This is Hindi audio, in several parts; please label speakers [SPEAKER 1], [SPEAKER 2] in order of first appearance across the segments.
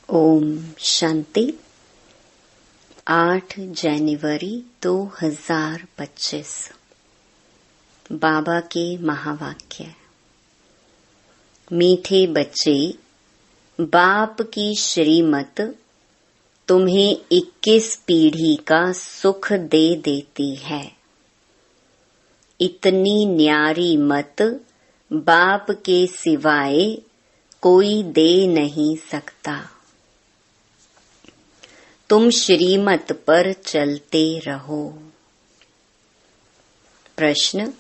[SPEAKER 1] ओम शांति। 8 जनवरी 2025। बाबा के महावाक्य। मीठे बच्चे, बाप की श्रीमत तुम्हें 21 पीढ़ी का सुख दे देती है। इतनी न्यारी मत बाप के सिवाय कोई दे नहीं सकता। तुम श्रीमत पर चलते रहो। प्रश्न: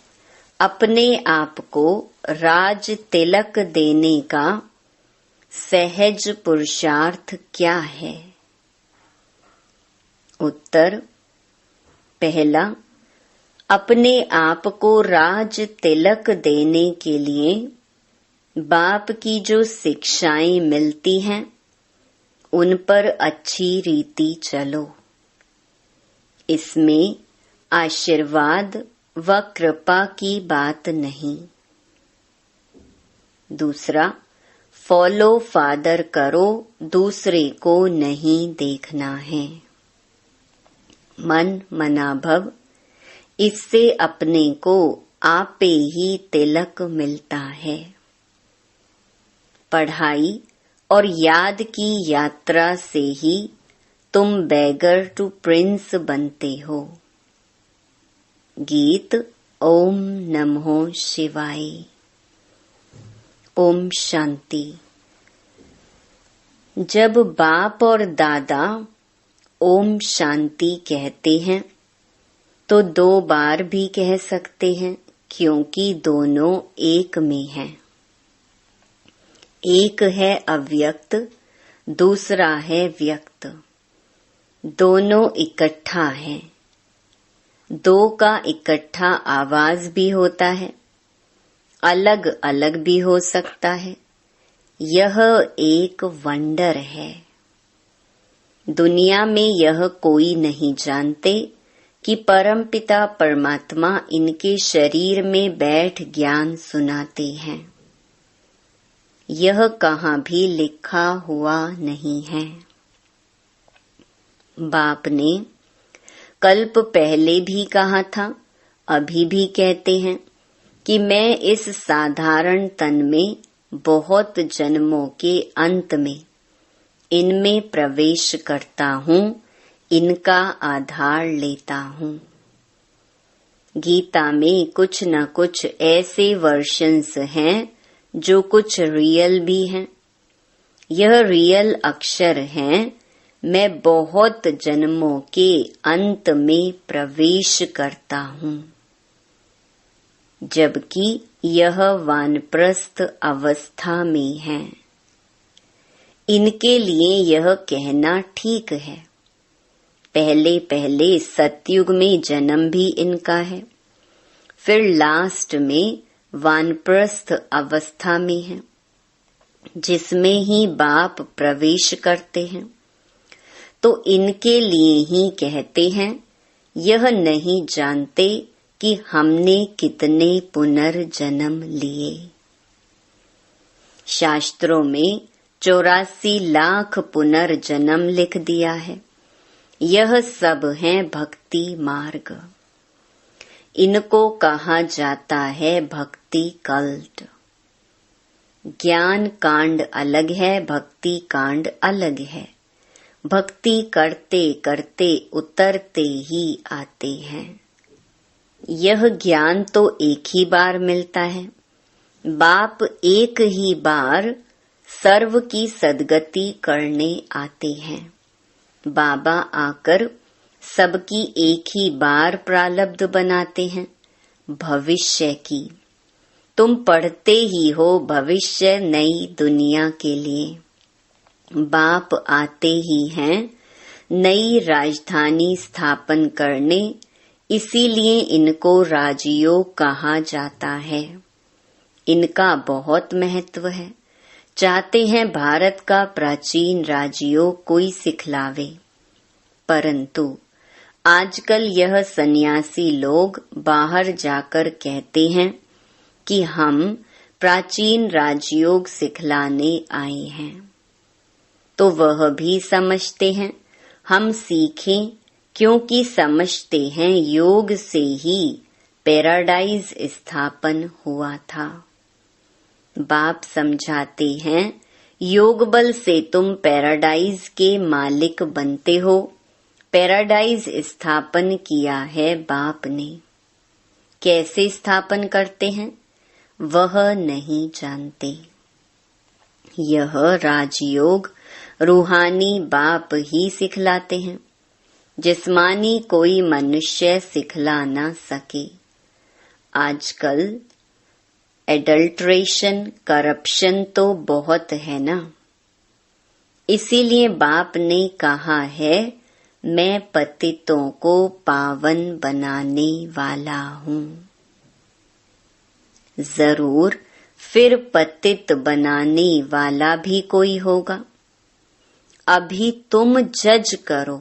[SPEAKER 1] अपने आप को राज तिलक देने का सहज पुरुषार्थ क्या है? उत्तर: पहला, अपने आप को राज तिलक देने के लिए बाप की जो शिक्षाएं मिलती हैं उन पर अच्छी रीति चलो। इसमें आशीर्वाद व कृपा की बात नहीं। दूसरा, फॉलो फादर करो, दूसरे को नहीं देखना है। मन मनाभव, इससे अपने को आपे ही तिलक मिलता है। पढ़ाई और याद की यात्रा से ही तुम बैगर टू प्रिंस बनते हो। गीत ओम नमो शिवाय। ओम शांति। जब बाप और दादा ओम शांति कहते हैं तो 2 बार भी कह सकते हैं, क्योंकि दोनों एक में हैं। एक है अव्यक्त, दूसरा है व्यक्त। दोनों इकट्ठा है। 2 का इकट्ठा आवाज भी होता है, अलग अलग भी हो सकता है। यह एक वंडर है। दुनिया में यह कोई नहीं जानते कि परमपिता परमात्मा इनके शरीर में बैठ ज्ञान सुनाते हैं। यह कहाँ भी लिखा हुआ नहीं है। बाप ने कल्प पहले भी कहा था, अभी भी कहते हैं कि मैं इस साधारण तन में बहुत जन्मों के अंत में इनमें प्रवेश करता हूँ, इनका आधार लेता हूँ। गीता में कुछ न कुछ ऐसे वर्शंस हैं जो कुछ रियल भी हैं। यह रियल अक्षर हैं, मैं बहुत जन्मों के अंत में प्रवेश करता हूँ, जबकि यह वानप्रस्थ अवस्था में है। इनके लिए यह कहना ठीक है। पहले पहले सतयुग में जन्म भी इनका है, फिर लास्ट में वानप्रस्थ अवस्था में है, जिसमें ही बाप प्रवेश करते हैं। तो इनके लिए ही कहते हैं, यह नहीं जानते कि हमने कितने पुनर्जन्म लिए। शास्त्रों में 84 लाख पुनर्जन्म लिख दिया है। यह सब है भक्ति मार्ग। इनको कहा जाता है भक्ति कल्ट। ज्ञान कांड अलग है, भक्ति कांड अलग है। भक्ति करते करते उतरते ही आते हैं। यह ज्ञान तो एक ही बार मिलता है। बाप एक ही बार सर्व की सद्गति करने आते हैं। बाबा आकर सबकी एक ही बार प्रारब्ध बनाते हैं, भविष्य की। तुम पढ़ते ही हो भविष्य नई दुनिया के लिए। बाप आते ही हैं नई राजधानी स्थापन करने, इसीलिए इनको राजयोग कहा जाता है। इनका बहुत महत्व है। चाहते हैं भारत का प्राचीन राजयोग कोई सिखलावे, परंतु आजकल यह सन्यासी लोग बाहर जाकर कहते हैं कि हम प्राचीन राजयोग सिखलाने आए हैं। तो वह भी समझते हैं। हम सीखें क्योंकि समझते हैं योग से ही पैराडाइज स्थापन हुआ था। बाप समझाते हैं योग बल से तुम पैराडाइज के मालिक बनते हो। पैराडाइज स्थापन किया है बाप ने। कैसे स्थापन करते हैं वह नहीं जानते। यह राजयोग रूहानी बाप ही सिखलाते हैं। जिस्मानी कोई मनुष्य सिखला ना सके। आजकल एडल्ट्रेशन, करप्शन तो बहुत है ना। इसीलिए बाप ने कहा है मैं पतितों को पावन बनाने वाला हूँ। जरूर फिर पतित बनाने वाला भी कोई होगा। अभी तुम जज करो,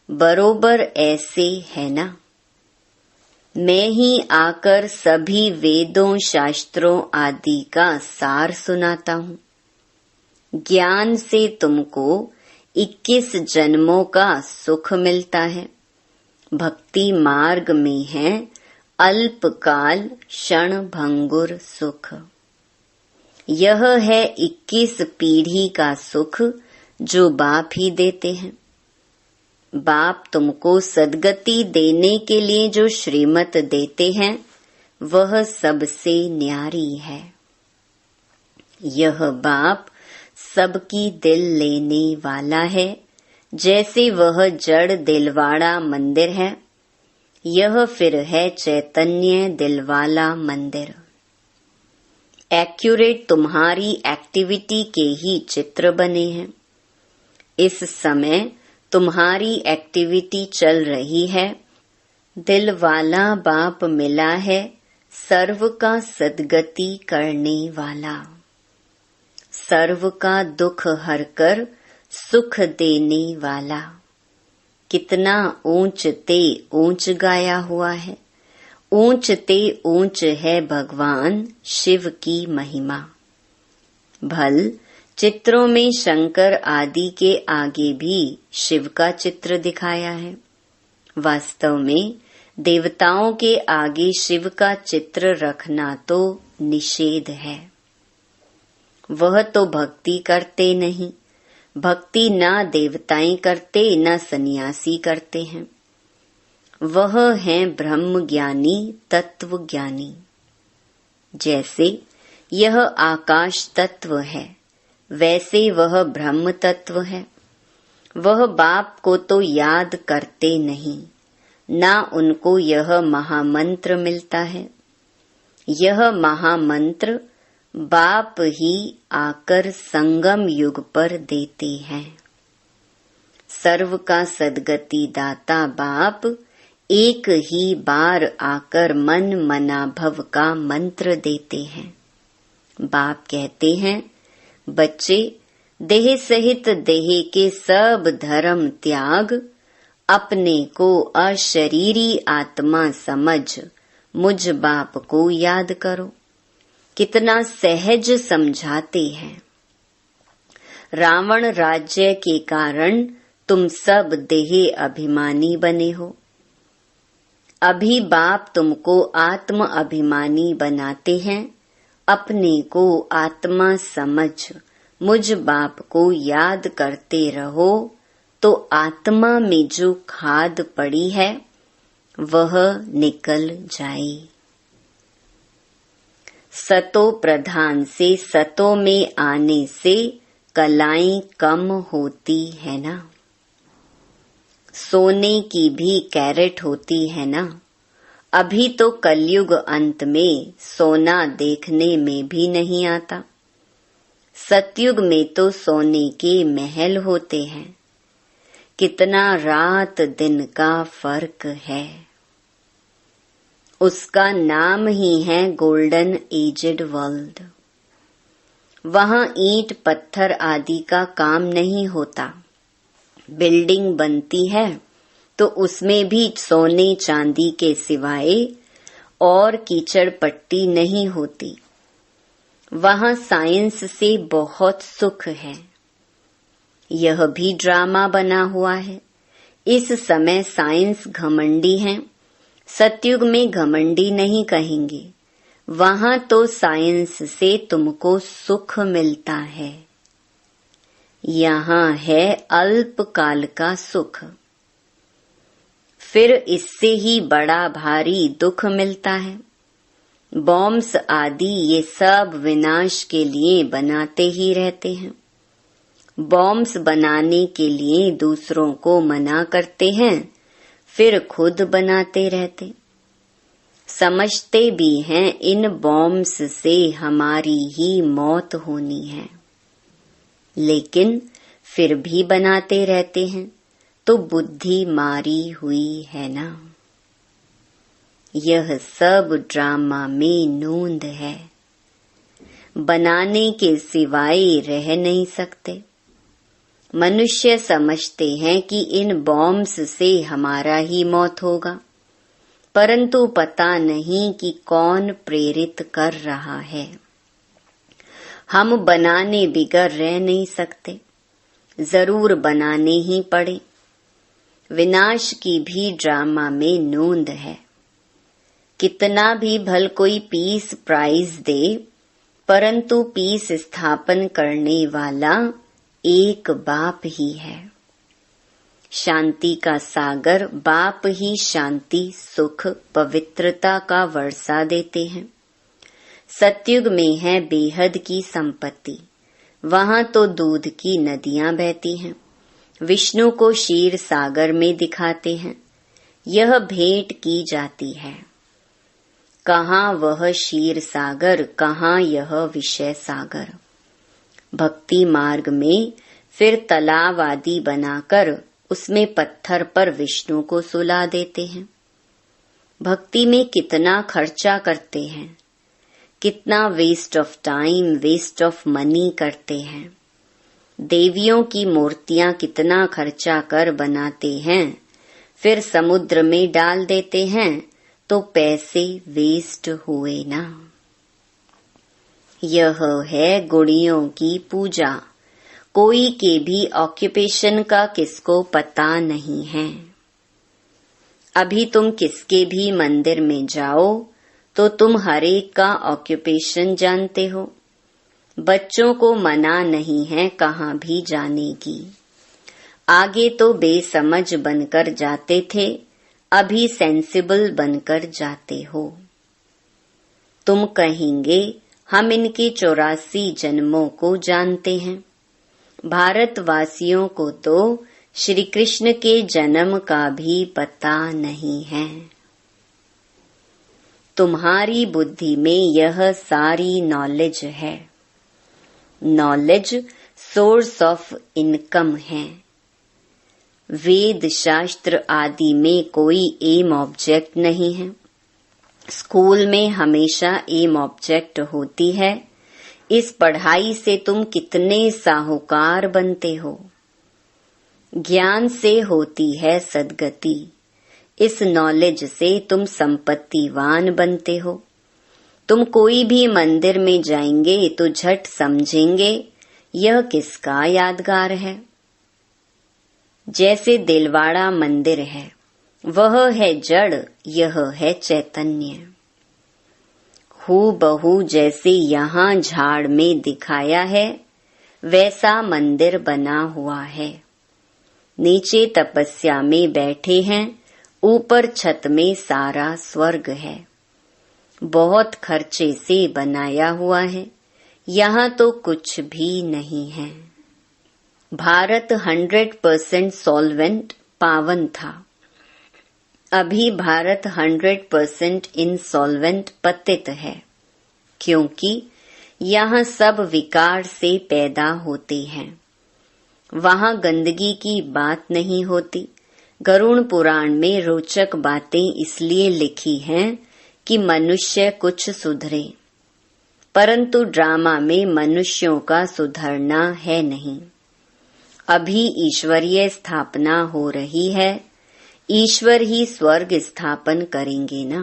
[SPEAKER 1] बरोबर ऐसे है ना। मैं ही आकर सभी वेदों शास्त्रों आदि का सार सुनाता हूँ। ज्ञान से तुमको 21 जन्मों का सुख मिलता है। भक्ति मार्ग में है अल्पकाल क्षण भंगुर सुख। यह है 21 पीढ़ी का सुख जो बाप ही देते हैं। बाप तुमको सद्गति देने के लिए जो श्रीमत देते हैं वह सबसे न्यारी है। यह बाप सबकी दिल लेने वाला है। जैसे वह जड़ दिलवाड़ा मंदिर है, यह फिर है चैतन्य दिलवाला मंदिर। एक्यूरेट तुम्हारी एक्टिविटी के ही चित्र बने हैं। इस समय तुम्हारी एक्टिविटी चल रही है। दिलवाला बाप मिला है, सर्व का सद्गति करने वाला, सर्व का दुख हरकर सुख देने वाला। कितना ऊंच ते ऊंच गाया हुआ है। ऊंच ते ऊंच है भगवान शिव की महिमा। भल चित्रों में शंकर आदि के आगे भी शिव का चित्र दिखाया है। वास्तव में देवताओं के आगे शिव का चित्र रखना तो निषेध है। वह तो भक्ति करते नहीं। भक्ति ना देवताएं करते न सन्यासी करते हैं। वह हैं ब्रह्म ज्ञानी, तत्व ज्ञानी। जैसे यह आकाश तत्व है, वैसे वह ब्रह्म तत्व है। वह बाप को तो याद करते नहीं, ना उनको यह महामंत्र मिलता है। यह महामंत्र बाप ही आकर संगम युग पर देते हैं। सर्व का सद्गति दाता बाप एक ही बार आकर मन मना भव का मंत्र देते हैं। बाप कहते हैं, बच्चे देह सहित देह के सब धर्म त्याग, अपने को अशरीरी आत्मा समझ मुझ बाप को याद करो। कितना सहज समझाते हैं। रावण राज्य के कारण तुम सब देह अभिमानी बने हो। अभी बाप तुमको आत्म अभिमानी बनाते हैं। अपने को आत्मा समझ मुझ बाप को याद करते रहो, तो आत्मा में जो खाद पड़ी है वह निकल जाए। सतो प्रधान से सतो में आने से कलाएं कम होती है ना। सोने की भी कैरेट होती है ना। अभी तो कलयुग अंत में सोना देखने में भी नहीं आता। सतयुग में तो सोने के महल होते हैं। कितना रात दिन का फर्क है। उसका नाम ही है गोल्डन एजेड वर्ल्ड। वहाँ ईंट पत्थर आदि का काम नहीं होता। बिल्डिंग बनती है तो उसमें भी सोने चांदी के सिवाय और कीचड़ पट्टी नहीं होती। वहाँ साइंस से बहुत सुख है। यह भी ड्रामा बना हुआ है। इस समय साइंस घमंडी है, सतयुग में घमंडी नहीं कहेंगे। वहां तो साइंस से तुमको सुख मिलता है, यहाँ है अल्पकाल का सुख, फिर इससे ही बड़ा भारी दुख मिलता है। बॉम्ब्स आदि ये सब विनाश के लिए बनाते ही रहते हैं। बॉम्ब्स बनाने के लिए दूसरों को मना करते हैं, फिर खुद बनाते रहते। समझते भी हैं इन बॉम्ब्स से हमारी ही मौत होनी है, लेकिन फिर भी बनाते रहते हैं, तो बुद्धि मारी हुई है ना। यह सब ड्रामा में नोंद है, बनाने के सिवाय रह नहीं सकते। मनुष्य समझते हैं कि इन बॉम्ब्स से हमारा ही मौत होगा, परंतु पता नहीं कि कौन प्रेरित कर रहा है। हम बनाने बिगर रह नहीं सकते, जरूर बनाने ही पड़े। विनाश की भी ड्रामा में नोंद है। कितना भी भल कोई पीस प्राइज दे, परंतु पीस स्थापन करने वाला एक बाप ही है। शांति का सागर बाप ही शांति, सुख, पवित्रता का वर्षा देते हैं। सतयुग में है बेहद की संपत्ति, वहां तो दूध की नदियां बहती हैं। विष्णु को क्षीर सागर में दिखाते हैं, यह भेंट की जाती है। कहाँ वह क्षीर सागर, कहाँ यह विषय सागर। भक्ति मार्ग में फिर तालाब आदि बनाकर उसमें पत्थर पर विष्णु को सुला देते हैं। भक्ति में कितना खर्चा करते हैं, कितना waste of time, waste of money करते हैं। देवियों की मूर्तियां कितना खर्चा कर बनाते हैं, फिर समुद्र में डाल देते हैं, तो पैसे वेस्ट हुए ना। यह है गुड़ियों की पूजा। कोई के भी ऑक्यूपेशन का किसको पता नहीं है। अभी तुम किसके भी मंदिर में जाओ तो तुम हर एक का ऑक्यूपेशन जानते हो। बच्चों को मना नहीं है कहाँ भी जाने की। आगे तो बेसमझ बनकर जाते थे, अभी सेंसिबल बनकर जाते हो। तुम कहेंगे हम इनके 84 जन्मों को जानते हैं। भारतवासियों को तो श्री कृष्ण के जन्म का भी पता नहीं है। तुम्हारी बुद्धि में यह सारी नॉलेज है। नॉलेज सोर्स ऑफ इनकम है। वेद शास्त्र आदि में कोई एम ऑब्जेक्ट नहीं है। स्कूल में हमेशा एम ऑब्जेक्ट होती है। इस पढ़ाई से तुम कितने साहूकार बनते हो। ज्ञान से होती है सद्गति। इस नॉलेज से तुम संपत्तिवान बनते हो। तुम कोई भी मंदिर में जाएंगे तो झट समझेंगे यह किसका यादगार है। जैसे दिलवाड़ा मंदिर है, वह है जड़, यह है चैतन्य। हूबहू जैसे यहाँ झाड़ में दिखाया है, वैसा मंदिर बना हुआ है। नीचे तपस्या में बैठे हैं, ऊपर छत में सारा स्वर्ग है। बहुत खर्चे से बनाया हुआ है, यहाँ तो कुछ भी नहीं है। भारत 100% सॉल्वेंट पावन था। अभी भारत 100% इंसॉल्वेंट पतित है, क्योंकि यहाँ सब विकार से पैदा होते हैं। वहाँ गंदगी की बात नहीं होती। गरुड़ पुराण में रोचक बातें इसलिए लिखी हैं कि मनुष्य कुछ सुधरे, परंतु ड्रामा में मनुष्यों का सुधरना है नहीं। अभी ईश्वरीय स्थापना हो रही है। ईश्वर ही स्वर्ग स्थापन करेंगे ना।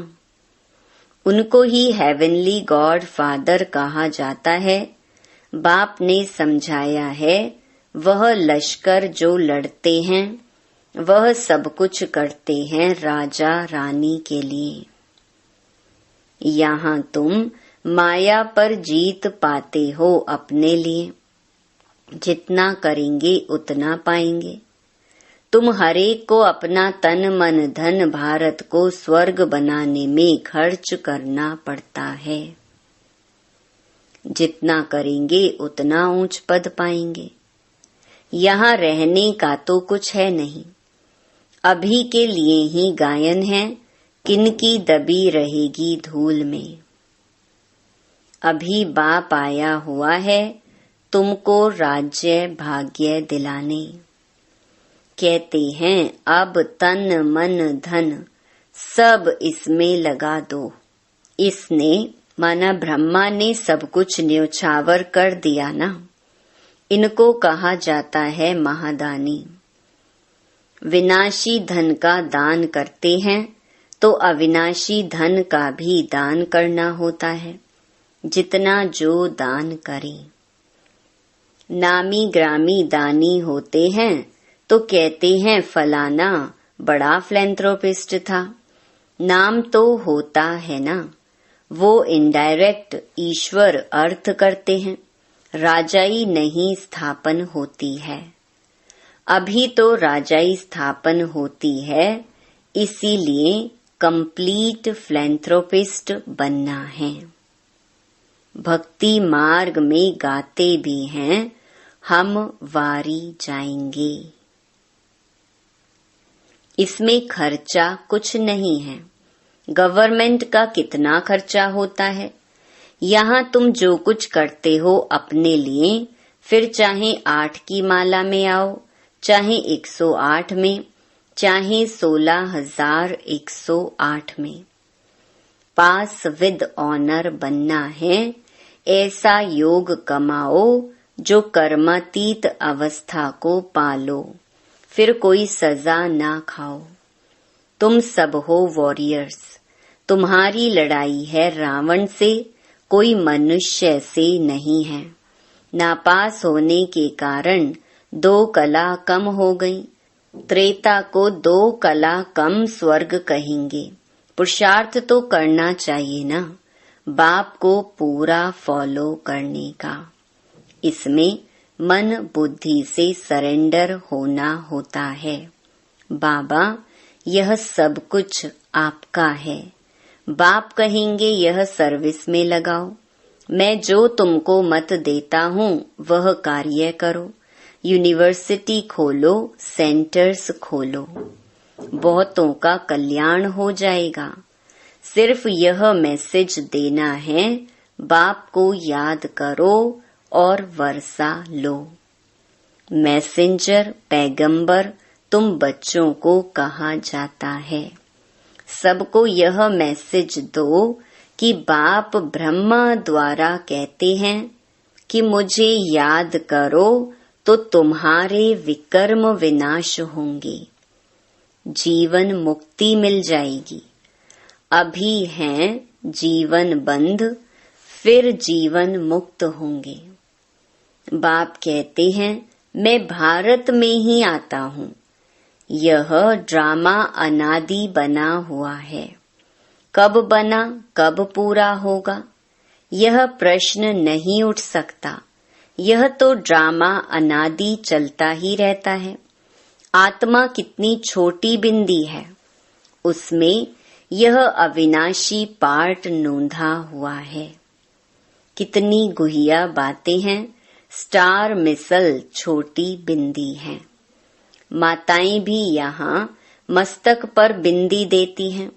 [SPEAKER 1] उनको ही हेवनली गॉड फादर कहा जाता है। बाप ने समझाया है, वह लश्कर जो लड़ते हैं, वह सब कुछ करते हैं राजा रानी के लिए। यहाँ तुम माया पर जीत पाते हो अपने लिए। जितना करेंगे उतना पाएंगे। तुम हरेक को अपना तन मन धन भारत को स्वर्ग बनाने में खर्च करना पड़ता है। जितना करेंगे उतना ऊंच पद पाएंगे। यहाँ रहने का तो कुछ है नहीं। अभी के लिए ही गायन है, किनकी दबी रहेगी धूल में। अभी बाप आया हुआ है तुमको राज्य भाग्य दिलाने। कहते हैं अब तन मन धन सब इसमें लगा दो। इसने माना ब्रह्मा ने सब कुछ न्योछावर कर दिया ना। इनको कहा जाता है महादानी। विनाशी धन का दान करते हैं तो अविनाशी धन का भी दान करना होता है, जितना जो दान करें। नामी ग्रामी दानी होते हैं तो कहते हैं फलाना बड़ा फिलैंथ्रोपिस्ट था। नाम तो होता है ना, वो इनडायरेक्ट ईश्वर अर्थ करते हैं। राजाई नहीं स्थापन होती है। अभी तो राजाई स्थापन होती है, इसीलिए कंप्लीट फिलैंथ्रोपिस्ट बनना है। भक्ति मार्ग में गाते भी हैं हम वारी जाएंगे। इसमें खर्चा कुछ नहीं है। गवर्नमेंट का कितना खर्चा होता है। यहाँ तुम जो कुछ करते हो अपने लिए, फिर चाहे 8 की माला में आओ, चाहे 108 में, चाहे 16,108 में। पास विद ऑनर बनना है। ऐसा योग कमाओ जो कर्मातीत अवस्था को पालो, फिर कोई सजा ना खाओ। तुम सब हो वॉरियर्स। तुम्हारी लड़ाई है रावण से, कोई मनुष्य से नहीं है। नापास होने के कारण 2 कला कम हो गई। त्रेता को 2 कला कम स्वर्ग कहेंगे। पुरुषार्थ तो करना चाहिए ना, बाप को पूरा फॉलो करने का। इसमें मन बुद्धि से सरेंडर होना होता है। बाबा यह सब कुछ आपका है। बाप कहेंगे यह सर्विस में लगाओ। मैं जो तुमको मत देता हूँ वह कार्य करो। यूनिवर्सिटी खोलो, सेंटर्स खोलो, बहुतों का कल्याण हो जाएगा। सिर्फ यह मैसेज देना है, बाप को याद करो और वर्षा लो। मैसेंजर पैगंबर तुम बच्चों को कहा जाता है। सबको यह मैसेज दो कि बाप ब्रह्मा द्वारा कहते हैं कि मुझे याद करो तो तुम्हारे विकर्म विनाश होंगे, जीवन मुक्ति मिल जाएगी। अभी हैं जीवन बंध, फिर जीवन मुक्त होंगे। बाप कहते हैं मैं भारत में ही आता हूँ। यह ड्रामा अनादि बना हुआ है। कब बना, कब पूरा होगा, यह प्रश्न नहीं उठ सकता। यह तो ड्रामा अनादि चलता ही रहता है। आत्मा कितनी छोटी बिंदी है, उसमें यह अविनाशी पार्ट नोंधा हुआ है। कितनी गुहिया बातें हैं। स्टार मिसल छोटी बिंदी है। माताएं भी यहाँ मस्तक पर बिंदी देती हैं।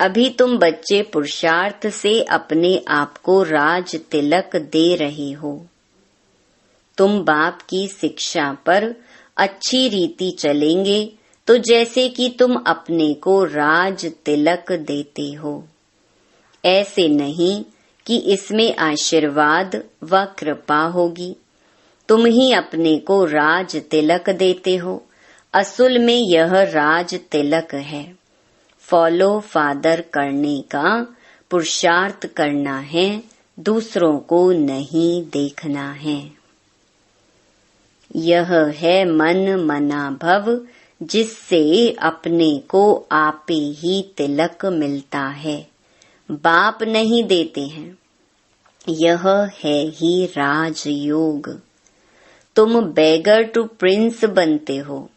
[SPEAKER 1] अभी तुम बच्चे पुरुषार्थ से अपने आप को राज तिलक दे रहे हो। तुम बाप की शिक्षा पर अच्छी रीति चलेंगे तो जैसे कि तुम अपने को राज तिलक देते हो। ऐसे नहीं कि इसमें आशीर्वाद व कृपा होगी। तुम ही अपने को राज तिलक देते हो। असल में यह राज तिलक है। फॉलो फादर करने का पुरुषार्थ करना है, दूसरों को नहीं देखना है। यह है मन मना भव, जिससे अपने को आपे ही तिलक मिलता है, बाप नहीं देते हैं। यह है ही राजयोग। तुम बेगर टू प्रिंस बनते हो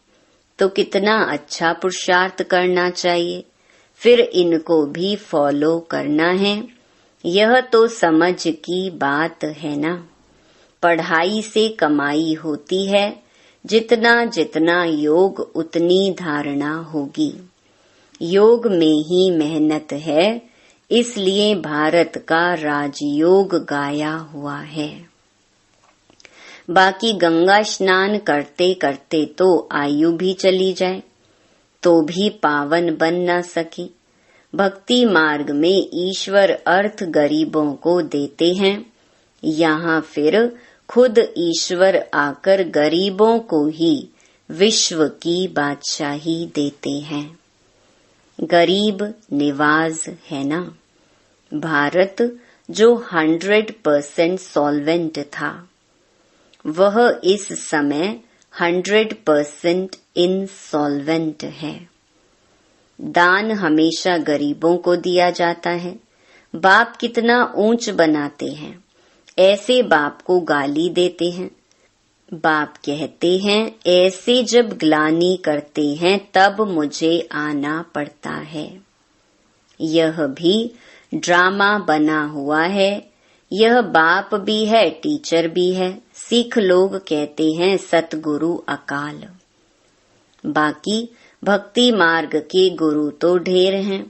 [SPEAKER 1] तो कितना अच्छा पुरुषार्थ करना चाहिए, फिर इनको भी फॉलो करना है। यह तो समझ की बात है ना। पढ़ाई से कमाई होती है, जितना जितना योग उतनी धारणा होगी। योग में ही मेहनत है, इसलिए भारत का राजयोग गाया हुआ है। बाकी गंगा स्नान करते करते तो आयु भी चली जाए तो भी पावन बन न सके। भक्ति मार्ग में ईश्वर अर्थ गरीबों को देते हैं, यहाँ फिर खुद ईश्वर आकर गरीबों को ही विश्व की बादशाही देते हैं। गरीब निवाज है ना। भारत जो 100% सॉल्वेंट था, वह इस समय 100% इनसॉल्वेंट है। दान हमेशा गरीबों को दिया जाता है। बाप कितना ऊंच बनाते हैं, ऐसे बाप को गाली देते हैं। बाप कहते हैं ऐसे जब ग्लानि करते हैं तब मुझे आना पड़ता है। यह भी ड्रामा बना हुआ है। यह बाप भी है, टीचर भी है। सिख लोग कहते हैं सतगुरु अकाल। बाकी भक्ति मार्ग के गुरु तो ढेर हैं।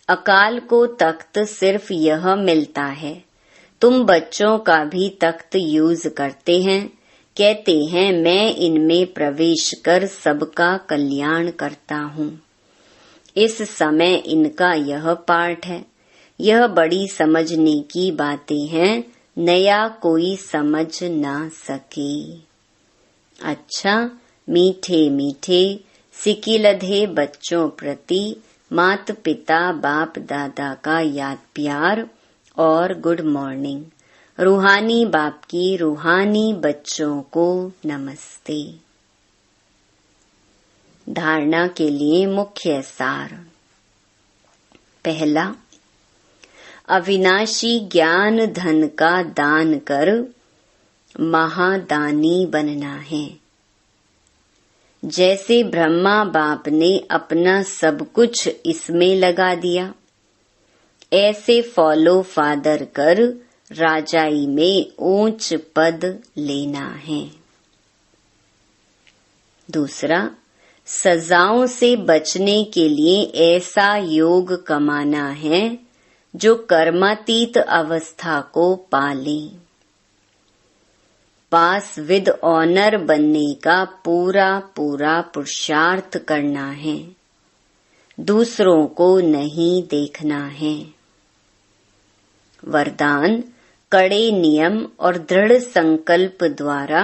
[SPEAKER 1] अकाल को तख्त सिर्फ यह मिलता है। तुम बच्चों का भी तख्त यूज करते हैं, कहते हैं मैं इनमें प्रवेश कर सबका कल्याण करता हूँ। इस समय इनका यह पाठ है। यह बड़ी समझने की बातें हैं, नया कोई समझ ना सके। अच्छा, मीठे मीठे सिकिलधे बच्चों प्रति मात पिता बाप दादा का याद प्यार और गुड मॉर्निंग। रूहानी बाप की रूहानी बच्चों को नमस्ते। धारणा के लिए मुख्य सार। पहला, अविनाशी ज्ञान धन का दान कर महादानी बनना है। जैसे ब्रह्मा बाप ने अपना सब कुछ इसमें लगा दिया, ऐसे फॉलो फादर कर राजाई में ऊंच पद लेना है। दूसरा, सजाओं से बचने के लिए ऐसा योग कमाना है जो कर्मातीत अवस्था को पाले। पास विद ऑनर बनने का पूरा पूरा पुरुषार्थ करना है, दूसरों को नहीं देखना है। वरदान, कड़े नियम और दृढ़ संकल्प द्वारा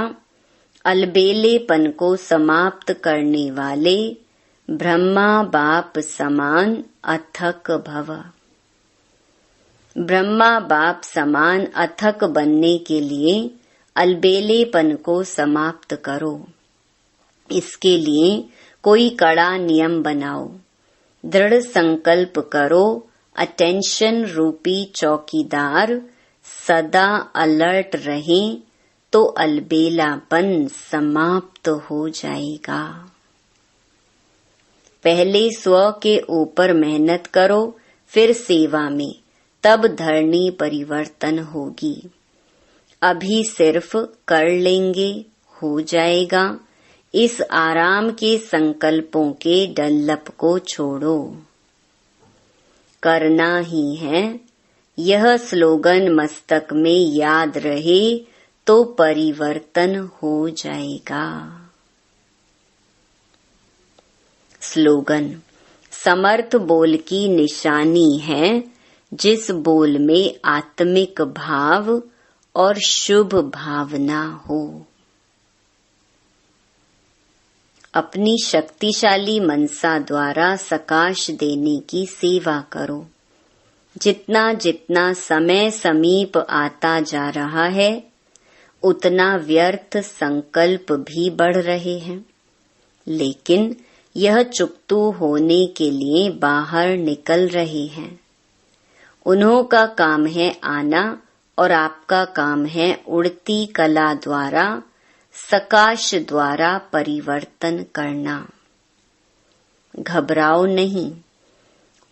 [SPEAKER 1] अलबेलेपन को समाप्त करने वाले ब्रह्मा बाप समान अथक भव। ब्रह्मा बाप समान अथक बनने के लिए अलबेलेपन को समाप्त करो। इसके लिए कोई कड़ा नियम बनाओ, दृढ़ संकल्प करो। अटेंशन रूपी चौकीदार सदा अलर्ट रहें तो अलबेलापन समाप्त हो जाएगा। पहले स्व के ऊपर मेहनत करो, फिर सेवा में, तब धरनी परिवर्तन होगी। अभी सिर्फ कर लेंगे, हो जाएगा। इस आराम के संकल्पों के डल्लप को छोड़ो। करना ही है। यह स्लोगन मस्तक में याद रहे तो परिवर्तन हो जाएगा। स्लोगन, समर्थ बोल की निशानी है जिस बोल में आत्मिक भाव और शुभ भावना हो। अपनी शक्तिशाली मनसा द्वारा सकाश देने की सेवा करो। जितना जितना समय समीप आता जा रहा है, उतना व्यर्थ संकल्प भी बढ़ रहे हैं। लेकिन यह चुकतू होने के लिए बाहर निकल रहे हैं। उन्हों का काम है आना और आपका काम है उड़ती कला द्वारा, सकाश द्वारा परिवर्तन करना। घबराओ नहीं,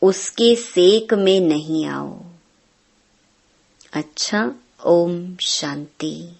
[SPEAKER 1] उसके सेक में नहीं आओ। अच्छा, ओम शांति।